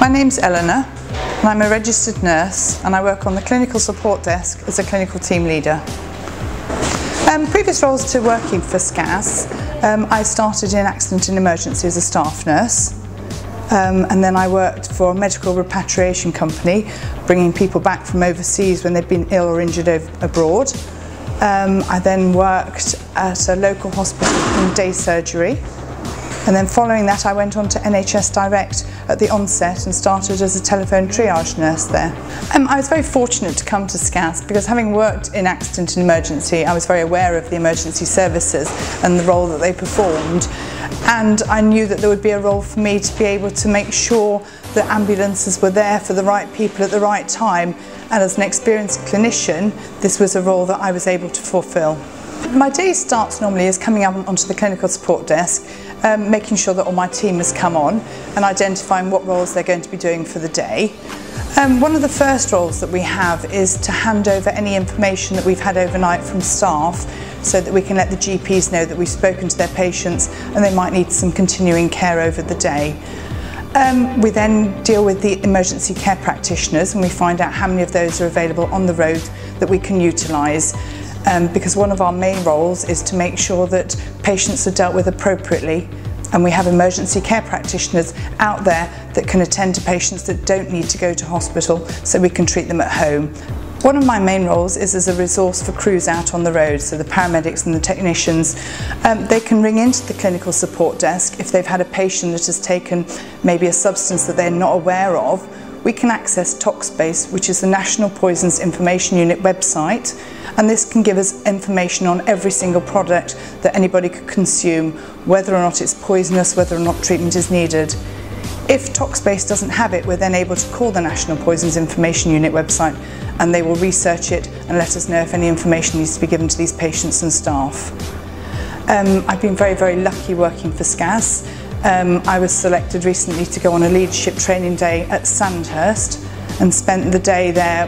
My name's Eleanor and I'm a registered nurse and I work on the clinical support desk as a clinical team leader. Previous roles to working for SCAS, I started in accident and emergency as a staff nurse. And then I worked for a medical repatriation company, bringing people back from overseas when they'd been ill or injured abroad. I then worked at a local hospital in day surgery. And then following that I went on to NHS Direct at the onset and started as a telephone triage nurse there. I was very fortunate to come to SCAS because having worked in accident and emergency, I was very aware of the emergency services and the role that they performed. And I knew that there would be a role for me to be able to make sure that ambulances were there for the right people at the right time. And as an experienced clinician, this was a role that I was able to fulfil. My day starts normally as coming up onto the clinical support desk, making sure that all my team has come on and identifying what roles they're going to be doing for the day. One of the first roles that we have is to hand over any information that we've had overnight from staff so that we can let the GPs know that we've spoken to their patients and they might need some continuing care over the day. We then deal with the emergency care practitioners and we find out how many of those are available on the road that we can utilise. Because one of our main roles is to make sure that patients are dealt with appropriately, and we have emergency care practitioners out there that can attend to patients that don't need to go to hospital so we can treat them at home. One of my main roles is as a resource for crews out on the road, so the paramedics and the technicians. They can ring into the clinical support desk if they've had a patient that has taken maybe a substance that they're not aware of. We can access ToxBase, which is the National Poisons Information Unit website, and this can give us information on every single product that anybody could consume, whether or not it's poisonous, whether or not treatment is needed. If ToxBase doesn't have it, we're then able to call the National Poisons Information Unit website and they will research it and let us know if any information needs to be given to these patients and staff. I've been very, very lucky working for SCAS. I was selected recently to go on a leadership training day at Sandhurst and spent the day there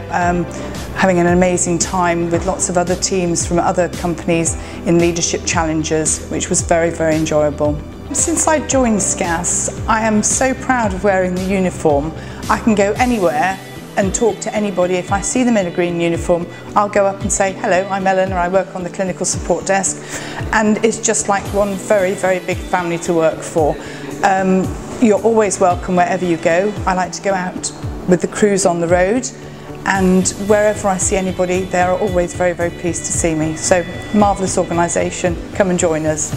having an amazing time with lots of other teams from other companies in leadership challenges, which was very, very enjoyable. Since I joined SCAS, I am so proud of wearing the uniform. I can go anywhere and talk to anybody. If I see them in a green uniform, I'll go up and say, hello, I'm Eleanor, I work on the clinical support desk. And it's just like one very, very big family to work for. You're always welcome wherever you go. I like to go out with the crews on the road, and wherever I see anybody, they are always very, very pleased to see me. So, marvellous organisation, come and join us.